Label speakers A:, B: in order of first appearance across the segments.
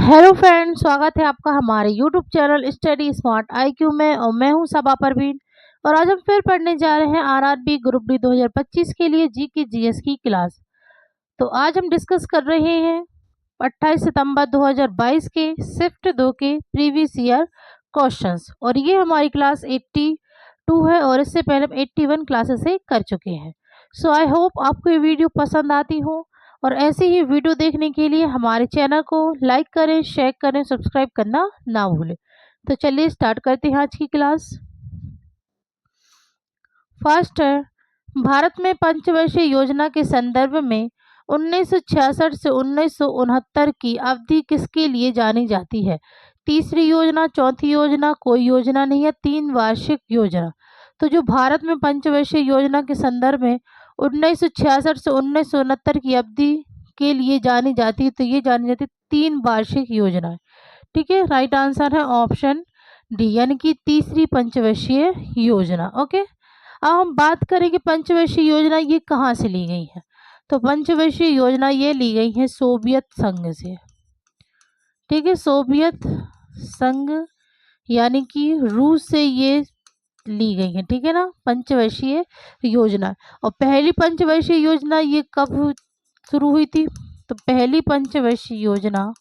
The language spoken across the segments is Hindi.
A: हेलो फ्रेंड्स, स्वागत है आपका हमारे YouTube channel study smart IQ में। और मैं हूं सबा परवीन। और आज हम फिर पढ़ने जा रहे हैं आरआरबी ग्रुप डी 2025 के लिए जी की जीएस की क्लास। तो आज हम डिस्कस कर रहे हैं 28 सितंबर 2022 के शिफ्ट 2 के प्रीवियस ईयर क्वेश्चंस। और ये हमारी क्लास 82 है और इससे पहले हम 81 क्लासेस से कर चुके हैं। सो आई होप आपको ये वीडियो पसंद आती हो। और ऐसे ही वीडियो देखने के लिए हमारे चैनल को लाइक करें, शेयर करें, सब्सक्राइब करना ना भूलें। तो चलिए स्टार्ट करते हैं आज की क्लास। फर्स्ट है, भारत में पंचवर्षीय योजना के संदर्भ में 1966 से 1969 की अवधि किसके लिए जानी जाती है? तीसरी योजना, चौथी योजना, कोई योजना नहीं है, 3 वार्षिक योजना। तो जो भारत में पंचवर्षीय योजना के संदर्भ में 1966 से 1969 की अवधि के लिए जानी जाती है, तो ये जानी जाती है 3 वार्षिक योजना। ठीक है, राइट आंसर है ऑप्शन डी, यानी कि तीसरी पंचवर्षीय योजना। ओके, अब हम बात करें कि पंचवर्षीय योजना ये कहाँ से ली गई है। तो पंचवर्षीय योजना ये ली गई है सोवियत संघ से। ठीक है, सोवियत संघ यानी कि रूस से ये ली गई है। ठीक है ना, पंचवर्षीय योजना। और पहली पंचवर्षीय योजना ये कब शुरू हुई थी? तो पहली पंचवर्षीय योजना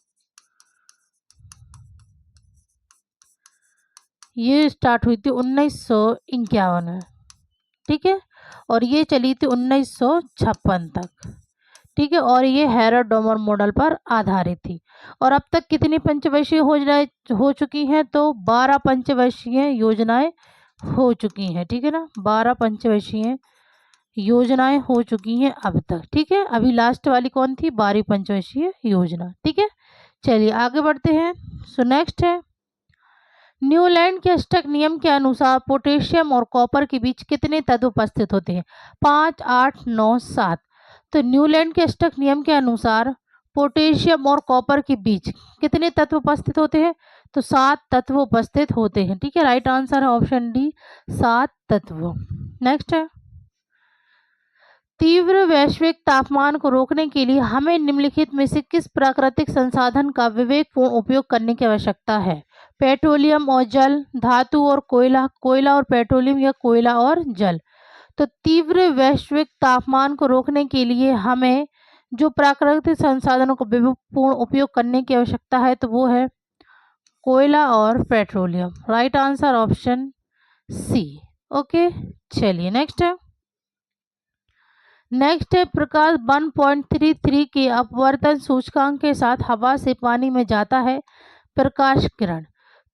A: ये स्टार्ट हुई थी 1951 में। ठीक है, और ये चली थी 1956 तक। ठीक है, और ये हेरोडोमर मॉडल पर आधारित थी। और अब तक कितनी पंचवर्षीय योजनाएं हो चुकी हैं? तो 12 पंचवर्षीय योजनाएं हो चुकी हैं। ठीक है ना, 12 पंचवर्षीय योजनाएं हो चुकी हैं अब तक। ठीक है, अभी लास्ट वाली कौन थी? 12वीं पंचवर्षीय योजना। ठीक है, चलिए आगे बढ़ते हैं। सो नेक्स्ट है, न्यूलैंड के अष्टक नियम के अनुसार पोटेशियम और कॉपर के बीच कितने तत्व उपस्थित होते हैं? 5, 8, 9, 7। तो न्यूलैंड के अष्टक नियम के अनुसार पोटेशियम और कॉपर के बीच कितने तत्व उपस्थित होते हैं? तो 7 तत्व उपस्थित होते हैं। ठीक है, राइट आंसर है ऑप्शन डी, 7 तत्व। नेक्स्ट है, तीव्र वैश्विक तापमान को रोकने के लिए हमें निम्नलिखित में से किस प्राकृतिक संसाधन का विवेकपूर्ण उपयोग करने की आवश्यकता है? पेट्रोलियम और जल, धातु और कोयला, कोयला और पेट्रोलियम, या कोयला और जल। तो तीव्र वैश्विक तापमान को रोकने के लिए हमें जो प्राकृतिक संसाधनों को विवेकपूर्ण उपयोग करने की आवश्यकता है तो वो है कोयला और petroleum. Right answer option C. Okay, चलिए नेक्स्ट है। नेक्स्ट है, प्रकाश 1.33 के अपवर्तन सूचकांक के साथ हवा से पानी में जाता है प्रकाश किरण।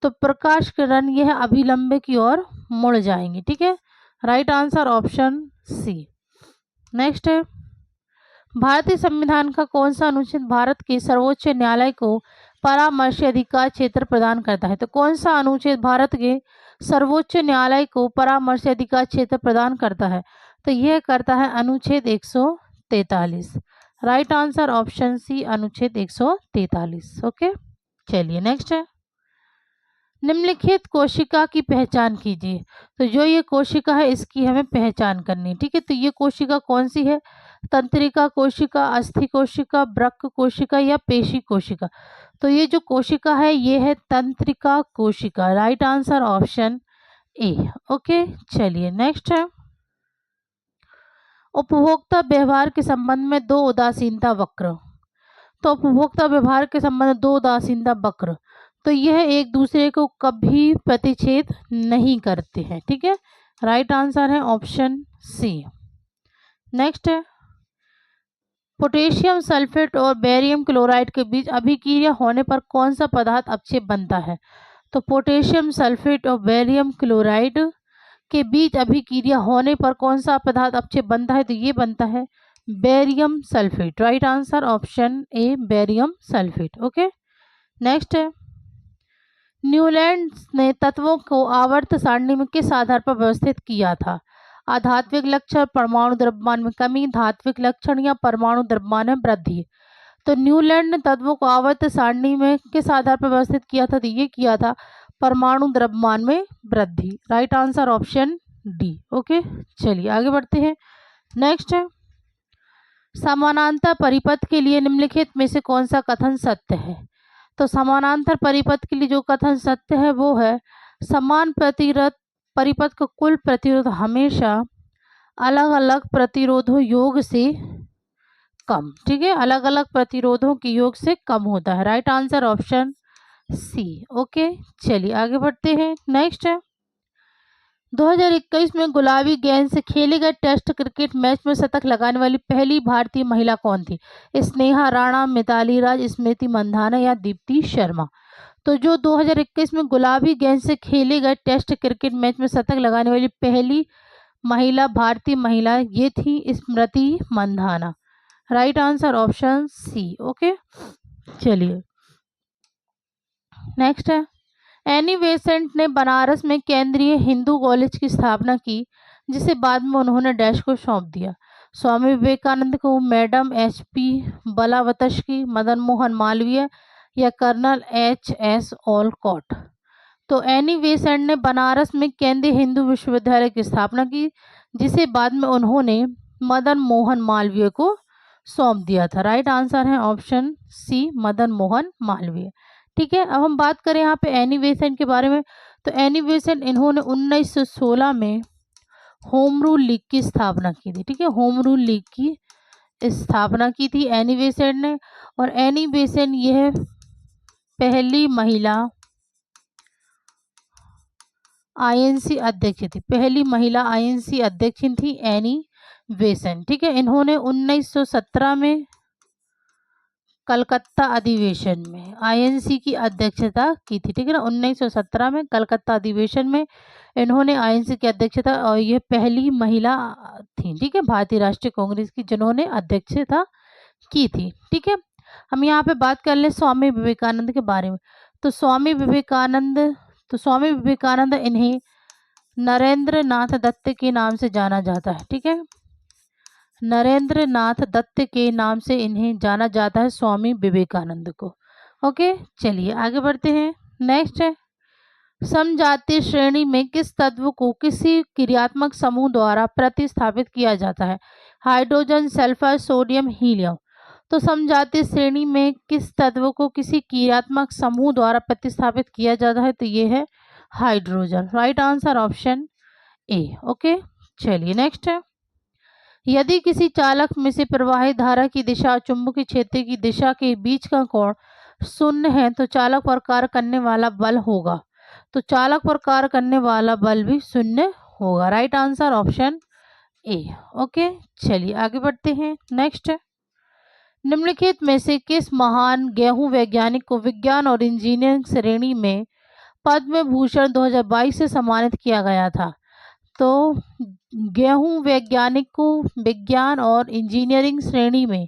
A: तो प्रकाश किरण यह अभिलंब की ओर मुड़ जाएंगी। ठीक है, right answer option C. Next है, भारतीय संविधान का कौन सा अनुच्छेद भारत के सर्वोच्च न्यायालय को परामर्शी अधिकार क्षेत्र प्रदान करता है? तो कौन सा अनुच्छेद भारत के सर्वोच्च न्यायालय को परामर्शी अधिकार क्षेत्र प्रदान करता है? तो यह करता है अनुच्छेद 143। राइट आंसर ऑप्शन सी, अनुच्छेद 143। ओके, चलिए नेक्स्ट है, निम्नलिखित कोशिका की पहचान कीजिए। तो जो ये कोशिका है इसकी हमें पहचान करनी है। ठीक है, तो ये कोशिका कौन सी है? तंत्रिका कोशिका, अस्थि कोशिका, वृक्क कोशिका, या पेशी कोशिका। तो ये जो कोशिका है ये है तंत्रिका कोशिका। Right answer option A. Okay, चलिए नेक्स्ट है, उपभोक्ता व्यवहार के संबंध में 2 उदासीनता वक्र। तो उपभोक्ता व्यवहार के संबंध में 2 उदासीनता वक्र, तो यह एक दूसरे को कभी प्रतिच्छेद नहीं करते हैं। ठीक है, राइट आंसर है ऑप्शन सी। नेक्स्ट है, पोटेशियम सल्फेट और बेरियम क्लोराइड के बीच अभिक्रिया होने पर कौन सा पदार्थ अवक्षेप बनता है? तो पोटेशियम सल्फेट और बेरियम क्लोराइड के बीच अभिक्रिया होने पर कौन सा पदार्थ अवक्षेप बनता है? तो ये बनता है barium sulphate. Right answer option A, barium sulphate. Okay, next है, न्यूलैंड ने तत्वों को आवर्त सारणी में किस आधार पर व्यवस्थित किया था? आधात्विक लक्षण, परमाणु द्रव्यमान में कमी, धात्विक लक्षण, या परमाणु द्रव्यमान में वृद्धि। तो न्यूलैंड ने तत्वों को आवर्त सारणी में किस आधार पर व्यवस्थित किया था? तो ये किया था परमाणु द्रव्यमान में वृद्धि। Right answer option D. Okay, चलिए आगे बढ़ते हैं। नेक्स्ट है, समानांतर परिपथ के लिए निम्नलिखित में से कौन सा कथन सत्य है? तो समानांतर परिपथ के लिए जो कथन सत्य है वो है समान परिपथ का कुल प्रतिरोध हमेशा अलग अलग प्रतिरोधों योग से कम, ठीक है, अलग अलग प्रतिरोधों के योग से कम होता है। Right answer option C. Okay, चलिए आगे बढ़ते हैं। नेक्स्ट है 2021 में गुलाबी गेंद से खेले गए टेस्ट क्रिकेट मैच में शतक लगाने वाली पहली भारतीय महिला कौन थी? स्नेहा राणा, मिताली राज, स्मृति मंधाना या दीप्ति शर्मा? तो जो 2021 में गुलाबी गेंद से खेले गए टेस्ट क्रिकेट मैच में शतक लगाने वाली पहली महिला भारतीय महिला ये थी Smriti Mandhana. Right answer option C. Okay, चलिए नेक्स्ट है एनी बेसेंट ने बनारस में केंद्रीय हिंदू कॉलेज की स्थापना की जिसे बाद में उन्होंने डैश को सौंप दिया? स्वामी विवेकानंद को, मैडम HP बलावतस्की, मदन मोहन मालवीय या कर्नल HS ऑलकॉट? तो एनी बेसेंट ने बनारस में केंद्रीय हिंदू विश्वविद्यालय की स्थापना की जिसे बाद में उन्होंने मदन मोहन मालवीय को सौंप दिया था। राइट आंसर है ऑप्शन सी, मदन मोहन मालवीय। ठीक है, अब हम बात करें यहाँ पे एनी बेसेंट के बारे में। तो एनी बेसेंट इन्होंने 1916 में होम रूल लीग की स्थापना की थी। ठीक है, होम रूल लीग की स्थापना की थी एनी बेसेंट ने। और एनी बेसेंट यह पहली महिला INC अध्यक्ष थी, पहली महिला INC अध्यक्ष थी एनी बेसेंट। ठीक है, इन्होंने 1917 में कलकत्ता अधिवेशन में INC की अध्यक्षता की थी। ठीक है ना, 1917 में कलकत्ता अधिवेशन में इन्होंने INC की अध्यक्षता, और ये पहली महिला थी, ठीक है, भारतीय राष्ट्रीय कांग्रेस की, जिन्होंने अध्यक्षता की थी। ठीक है, हम यहाँ पे बात कर ले स्वामी विवेकानंद के बारे में। तो स्वामी विवेकानंद इन्हें नरेंद्र नाथ दत्त के नाम से जाना जाता है। ठीक है, नरेंद्र नाथ दत्त के नाम से इन्हें जाना जाता है, स्वामी विवेकानंद को। ओके, चलिए आगे बढ़ते हैं। नेक्स्ट है समजातीय श्रेणी में किस तत्व को किसी क्रियात्मक समूह द्वारा प्रतिस्थापित किया जाता है? Hydrogen, sulphur, sodium, helium? तो समजातीय श्रेणी में किस तत्व को किसी क्रियात्मक समूह द्वारा प्रतिस्थापित किया जाता है? तो ये है hydrogen. Right answer option A. Okay, चलिए नेक्स्ट है यदि किसी चालक में से प्रवाहित धारा की दिशा और चुंबकीय क्षेत्र की दिशा के बीच का कोण शून्य है तो चालक पर कार्य करने वाला बल होगा? तो चालक पर कार्य करने वाला बल भी शून्य होगा। Right answer option A. Okay, चलिए आगे बढ़ते हैं। नेक्स्ट निम्नलिखित में से किस महान गेहूं वैज्ञानिक को विज्ञान और इंजीनियरिंग श्रेणी में पद्म भूषण 2022 से सम्मानित किया गया था? तो गेहूं वैज्ञानिक को विज्ञान और इंजीनियरिंग श्रेणी में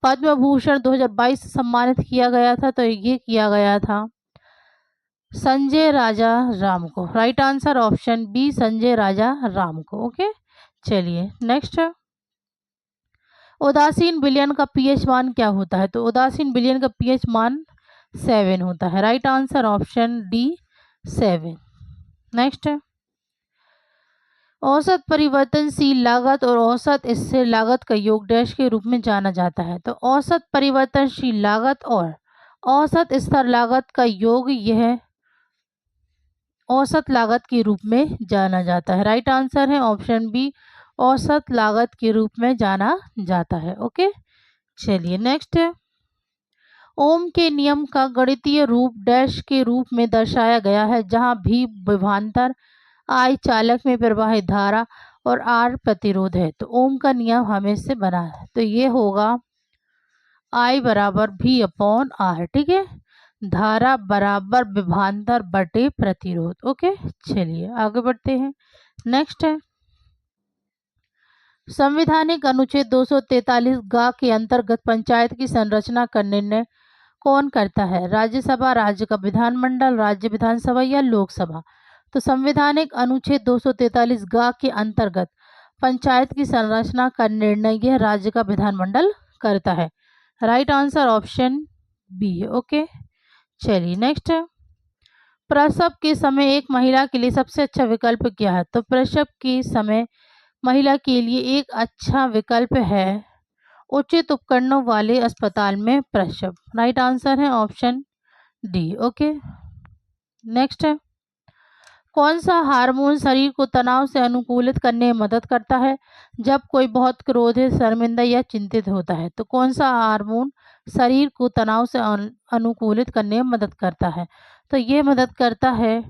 A: पद्म भूषण 2022 से सम्मानित किया गया था। तो ये किया गया था संजय राजा राम को। Right answer option B, Sanjay Raja Ram को। ओके, चलिए नेक्स्ट है उदासीन विलयन का pH मान क्या होता है? तो उदासीन विलयन का pH मान 7 होता है। Right answer option D, 7। Next है औसत परिवर्तनशील लागत और औसत स्थिर लागत का योग डैश के रूप में जाना जाता है? तो औसत परिवर्तनशील लागत और औसत स्थिर लागत का योग यह औसत लागत के रूप में जाना जाता है। राइट आंसर है ऑप्शन बी, औसत लागत के रूप में जाना जाता है। ओके, चलिए नेक्स्ट है ओम के नियम का गणितीय रूप डैश के रूप में दर्शाया गया है जहां भी विभवांतर, I चालक में प्रवाहित धारा और R प्रतिरोध है। तो ओम का नियम हमें से बना है, तो ये होगा I बराबर V अपॉन R। ठीक है, धारा बराबर विभवांतर बटे प्रतिरोध। ओके, चलिए आगे बढ़ते हैं। नेक्स्ट है संवैधानिक अनुच्छेद 243 गा के अंतर्गत पंचायत की संरचना का निर्णय कौन करता है? राज्यसभा, राज्य का विधानमंडल, राज्य विधानसभा या लोकसभा? तो संवैधानिक अनुच्छेद 243 गा के अंतर्गत पंचायत की संरचना का निर्णय यह राज्य का विधानमंडल करता है। Right answer option B. Okay, चलिए नेक्स्ट है प्रसव के समय एक महिला के लिए सबसे अच्छा विकल्प क्या है? तो प्रसव के समय महिला के लिए एक अच्छा विकल्प है उचित उपकरणों वाले अस्पताल में प्रसव। राइट आंसर है ऑप्शन डी। ओके, नेक्स्ट है, कौन सा हार्मोन शरीर को तनाव से अनुकूलित करने में मदद करता है जब कोई बहुत क्रोधित, शर्मिंदा या चिंतित होता है? तो कौन सा हार्मोन शरीर को तनाव से अनुकूलित करने में मदद करता है? तो ये मदद करता है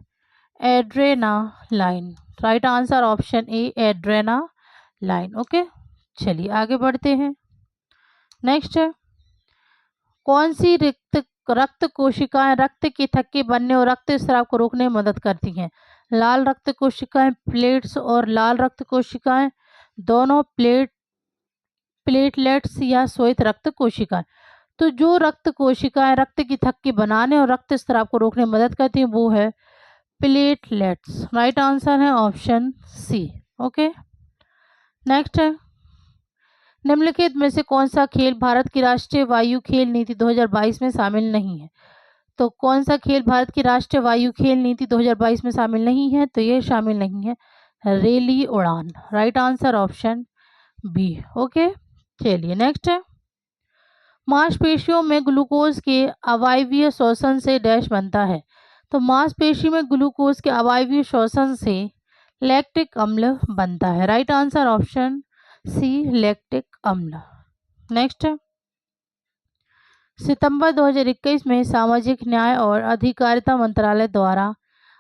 A: adrenaline. Right answer option A, adrenaline. Okay, चलिए आगे बढ़ते हैं। नेक्स्ट है, कौन सी रक्त कोशिकाएं रक्त के थक्के बनने और रक्त स्राव को रोकने में मदद करती हैं? लाल रक्त कोशिकाएं, प्लेट्स और लाल रक्त कोशिकाएं, दोनों प्लेटलेट्स या श्वेत रक्त कोशिकाएं? तो जो रक्त कोशिकाएं रक्त की थक्के बनाने और रक्त स्राव को रोकने में मदद करती हैं वो है प्लेटलेट्स। राइट आंसर है ऑप्शन सी। ओके, नेक्स्ट है, निम्नलिखित में से कौन सा खेल भारत की राष्ट्रीय वायु खेल नीति 2022 में शामिल नहीं है? तो कौन सा खेल भारत की राष्ट्रीय वायु खेल नीति 2022 में शामिल नहीं है? तो ये शामिल नहीं है रेली उड़ान। Right answer option B. Okay, चलिए नेक्स्ट है, मांसपेशियों में ग्लूकोज के अवायवीय शोषण से डैश बनता है? तो मांसपेशी में ग्लूकोज के अवायवीय शोषण से लैक्टिक अम्ल बनता है। Right answer option C, lactic अम्ल। नेक्स्ट है, सितंबर 2021 में सामाजिक न्याय और अधिकारिता मंत्रालय द्वारा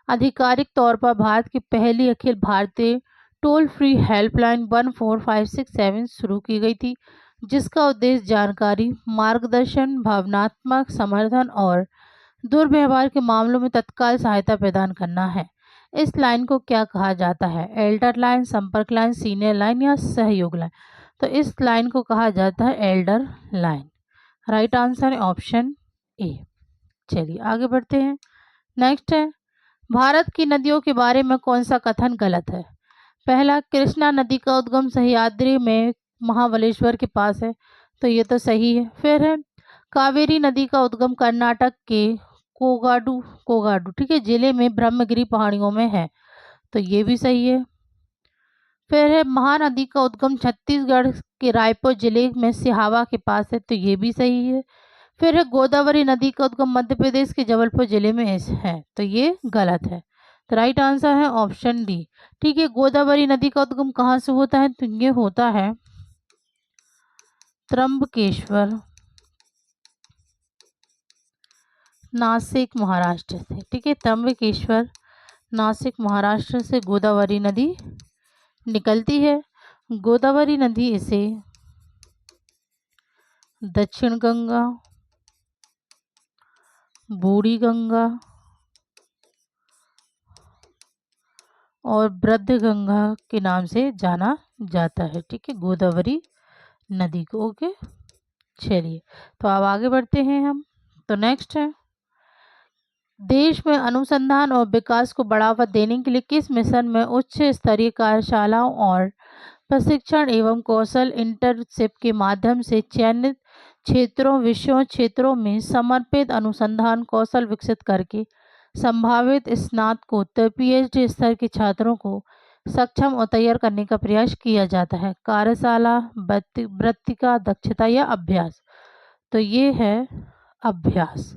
A: आधिकारिक तौर पर भारत की पहली Akhil Bharatiya toll free helpline 14567 शुरू की गई थी, जिसका उद्देश्य जानकारी, मार्गदर्शन, भावनात्मक समर्थन और दुर्व्यवहार के मामलों में तत्काल सहायता प्रदान करना है। इस लाइन को क्या कहा जाता है? एल्डर लाइन, संपर्क लाइन, सीनियर लाइन या सहयोग लाइन? तो इस लाइन को कहा जाता है एल्डर लाइन। राइट आंसर है ऑप्शन ए। चलिए आगे बढ़ते हैं। नेक्स्ट है, भारत की नदियों के बारे में कौन सा कथन गलत है? पहला, कृष्णा नदी का उद्गम सह्याद्री में महाबलेश्वर के पास है, तो ये तो सही है। फिर है, कावेरी नदी का उद्गम कर्नाटक के कोगाडू ठीक है जिले में ब्रह्मगिरी पहाड़ियों में है, तो ये भी सही है। फिर है, महानदी का उद्गम छत्तीसगढ़ के रायपुर जिले में सिहावा के पास है, तो ये भी सही है। फिर है, गोदावरी नदी का उद्गम मध्य प्रदेश के जबलपुर जिले में है, तो ये गलत है। तो राइट आंसर है ऑप्शन डी। ठीक है, गोदावरी नदी का उद्गम कहाँ से होता है? तो ये होता है त्र्यंबकेश्वर, नासिक, महाराष्ट्र से। ठीक है, त्र्यंबकेश्वर, नासिक, महाराष्ट्र से गोदावरी नदी निकलती है। गोदावरी नदी इसे दक्षिण गंगा, बूढ़ी गंगा और वृद्ध गंगा के नाम से जाना जाता है। ठीक है, गोदावरी नदी को। ओके, चलिए तो अब आगे बढ़ते हैं हम। तो नेक्स्ट है, देश में अनुसंधान और विकास को बढ़ावा देने के लिए किस मिशन में उच्च स्तरीय कार्यशालाओं और प्रशिक्षण एवं कौशल इंटर्नशिप के माध्यम से चयनित क्षेत्रों में समर्पित अनुसंधान कौशल विकसित करके संभावित स्नातकोत्तर पीएचडी स्तर के छात्रों को सक्षम और तैयार करने का प्रयास किया जाता है? कार्यशाला, वृत्तिका, दक्षता या अभ्यास? तो ये है अभ्यास।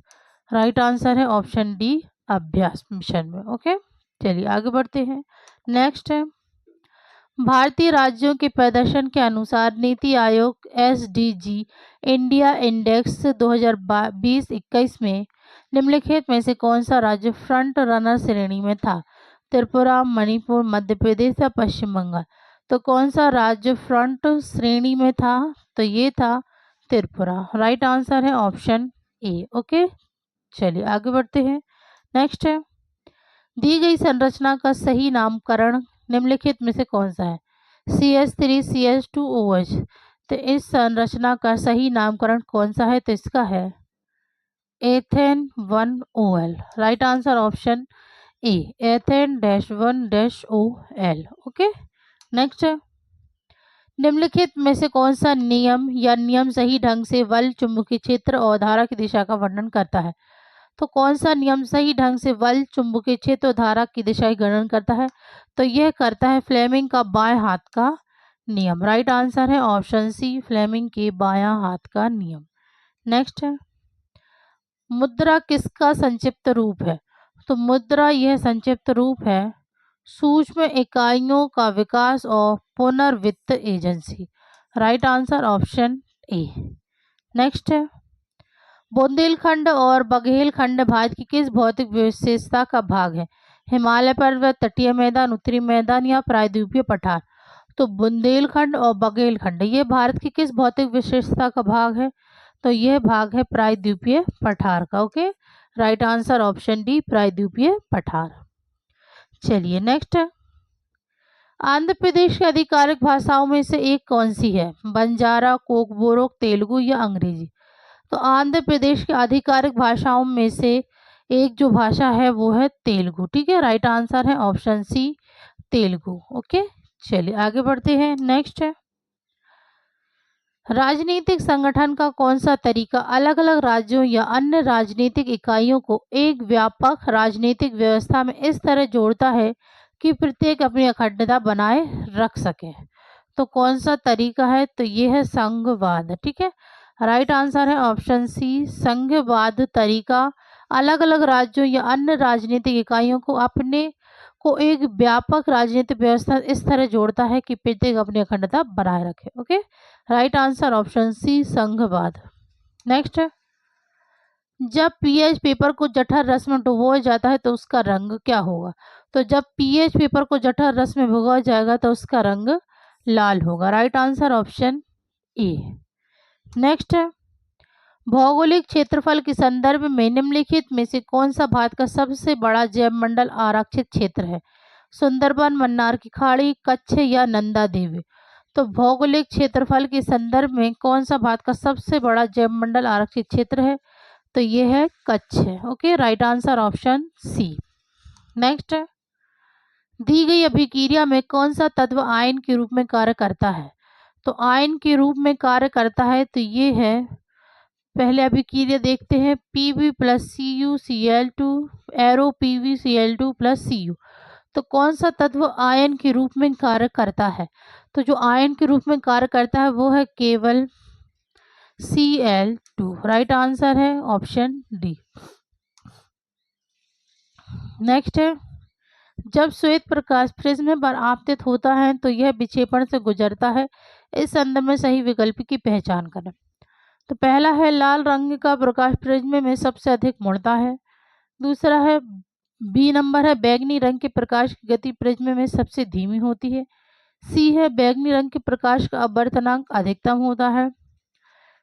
A: राइट आंसर है ऑप्शन डी, अभ्यास मिशन में। ओके, चलिए आगे बढ़ते हैं। नेक्स्ट है, भारतीय राज्यों के प्रदर्शन के अनुसार NITI Aayog SDG India index 2020-21 में निम्नलिखित में से कौन सा राज्य फ्रंट रनर श्रेणी में था? त्रिपुरा, मणिपुर, मध्य प्रदेश या पश्चिम बंगाल? तो कौन सा राज्य फ्रंट श्रेणी में था? तो ये था त्रिपुरा। राइट आंसर है ऑप्शन ए। ओके, चलिए आगे बढ़ते हैं। नेक्स्ट है, दी गई संरचना का सही नामकरण निम्नलिखित में से कौन सा है? CH3 CH2OH। तो इस संरचना का सही नामकरण कौन सा है? तो इसका है ethane 1OL। Right answer option A, ethane -1-OL। Okay, next है, निम्नलिखित में से कौन सा नियम सही ढंग से बल, चुंबकीय क्षेत्र और धारा की दिशा का वर्णन करता है? तो कौन सा नियम सही ढंग से बल, चुंबकीय क्षेत्र और धारा की दिशा की गणना करता है? तो यह करता है फ्लेमिंग का बाएं हाथ का नियम। राइट आंसर है ऑप्शन सी, फ्लेमिंग के बायां हाथ का नियम। नेक्स्ट है, मुद्रा किसका संक्षिप्त रूप है? तो मुद्रा यह संक्षिप्त रूप है सूक्ष्म इकाइयों का विकास और पुनर्वित्त agency. Right answer option A. Next है, बुंदेलखंड और बघेलखंड भारत की किस भौतिक विशेषता का भाग है? हिमालय पर्वत, तटीय मैदान, उत्तरी मैदान या प्रायद्वीपीय पठार? तो बुंदेलखंड और बघेलखंड ये भारत की किस भौतिक विशेषता का भाग है? तो यह भाग है प्रायद्वीपीय पठार का। Okay, right answer option D, प्रायद्वीपीय पठार। चलिए नेक्स्ट है, आंध्र प्रदेश की आधिकारिक भाषाओं में से एक कौन सी है? बंजारा, कोकबोरोक, तेलुगु या अंग्रेजी? तो आंध्र प्रदेश की आधिकारिक भाषाओं में से एक जो भाषा है वो है तेलुगु। ठीक है, राइट आंसर है ऑप्शन सी, तेलुगु। ओके, चलिए आगे बढ़ते हैं। नेक्स्ट है, राजनीतिक संगठन का कौन सा तरीका अलग अलग राज्यों या अन्य राजनीतिक इकाइयों को एक व्यापक राजनीतिक व्यवस्था में इस तरह जोड़ता है कि प्रत्येक अपनी अखंडता बनाए रख सके? तो कौन सा तरीका है? तो ये है संघवाद। ठीक है, राइट आंसर है ऑप्शन सी, संघवाद तरीका अलग अलग राज्यों या अन्य राजनीतिक इकाइयों को अपने को एक व्यापक राजनीतिक व्यवस्था इस तरह जोड़ता है कि प्रत्येक अपनी अखंडता बनाए रखे। Okay, right answer option C, संघवाद। नेक्स्ट है, जब पीएच पेपर को जठर रस में डुबोया जाता है तो उसका रंग क्या होगा? तो जब पीएच पेपर को जठर रस में भिगोया जाएगा तो उसका रंग लाल होगा। Right answer option A. Next है, भौगोलिक क्षेत्रफल के संदर्भ में निम्नलिखित में से कौन सा भारत का सबसे बड़ा जैव मंडल आरक्षित क्षेत्र है? सुंदरबन, मन्नार की खाड़ी, कच्छ या नंदा देवी? तो भौगोलिक क्षेत्रफल के संदर्भ में कौन सा भारत का सबसे बड़ा जैव मंडल आरक्षित क्षेत्र है? तो ये है कच्छ है। Okay, right answer option C. Next है, दी गई अभिक्रिया में कौन सा तत्व आयन के रूप में कार्य करता है? तो आयन के रूप में कार्य करता है तो ये है, पहले अभिक्रिया देखते हैं, Pb plus Cu Cl2 arrow Pb Cl2 plus Cu। तो कौन सा तत्व आयन के रूप में कार्य करता है? तो जो आयन के रूप में कार्य करता है वो है केवल Cl2। राइट आंसर है ऑप्शन डी। नेक्स्ट है, जब श्वेत प्रकाश प्रिज्म पर आपतित होता है तो यह विक्षेपण से गुजरता है, इस संदर्भ में सही विकल्प की पहचान करें। तो पहला है, लाल रंग का प्रकाश प्रिज्म में सबसे अधिक मुड़ता है। दूसरा है, बी नंबर है, बैगनी रंग के प्रकाश की गति प्रिज्म में सबसे धीमी होती है। सी है, बैगनी रंग के प्रकाश का अपवर्तनांक अधिकतम होता है।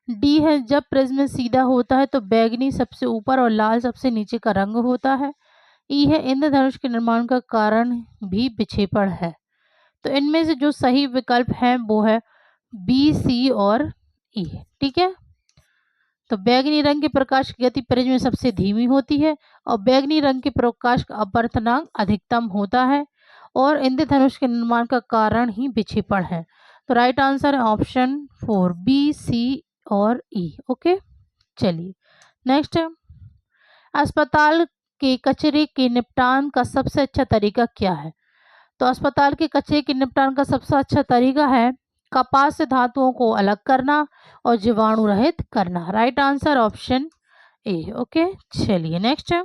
A: डी है, जब प्रिज्म सीधा होता है तो बैगनी सबसे ऊपर और लाल सबसे नीचे का रंग होता है। ई है, इंद्रधनुष के निर्माण का कारण भी विक्षेपण है। तो इनमें से जो सही विकल्प है वो है बी, सी और ई। ठीक है, तो बैगनी रंग के प्रकाश की गति प्रिज्म में सबसे धीमी होती है और बैगनी रंग के प्रकाश का अपवर्तनांक अधिकतम होता है और इंद्रधनुष के निर्माण का कारण ही विक्षेपण है। तो राइट आंसर है ऑप्शन 4, बी, सी और ई। ओके, चलिए नेक्स्ट है, अस्पताल के कचरे के निपटान का सबसे अच्छा तरीका क्या है? तो अस्पताल के कचरे के निपटान का सबसे अच्छा तरीका है कपास से धातुओं को अलग करना और जीवाणु रहित करना। Right answer option A. Okay, चलिए नेक्स्ट है,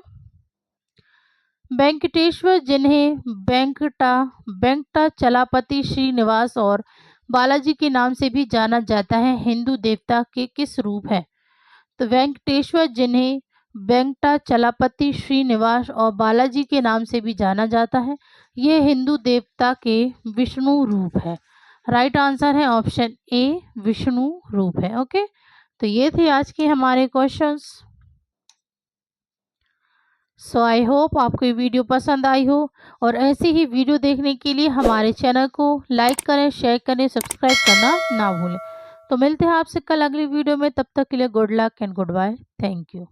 A: वेंकटेश्वर जिन्हें वेंकटाचलापति श्रीनिवास और बालाजी के नाम से भी जाना जाता है, हिंदू देवता के किस रूप है? तो वेंकटेश्वर जिन्हें वेंकटाचलापति श्रीनिवास और बालाजी के नाम से भी जाना जाता है, ये हिंदू देवता के विष्णु रूप है। राइट आंसर है ऑप्शन ए, विष्णु रूप है। ओके, तो ये थे आज के हमारे क्वेश्चंस। सो आई होप आपको ये वीडियो पसंद आई हो और ऐसी ही वीडियो देखने के लिए हमारे चैनल को लाइक करें, शेयर करें, सब्सक्राइब करना ना भूलें। तो मिलते हैं आपसे कल अगली वीडियो में, तब तक के लिए good luck and goodbye. Thank you.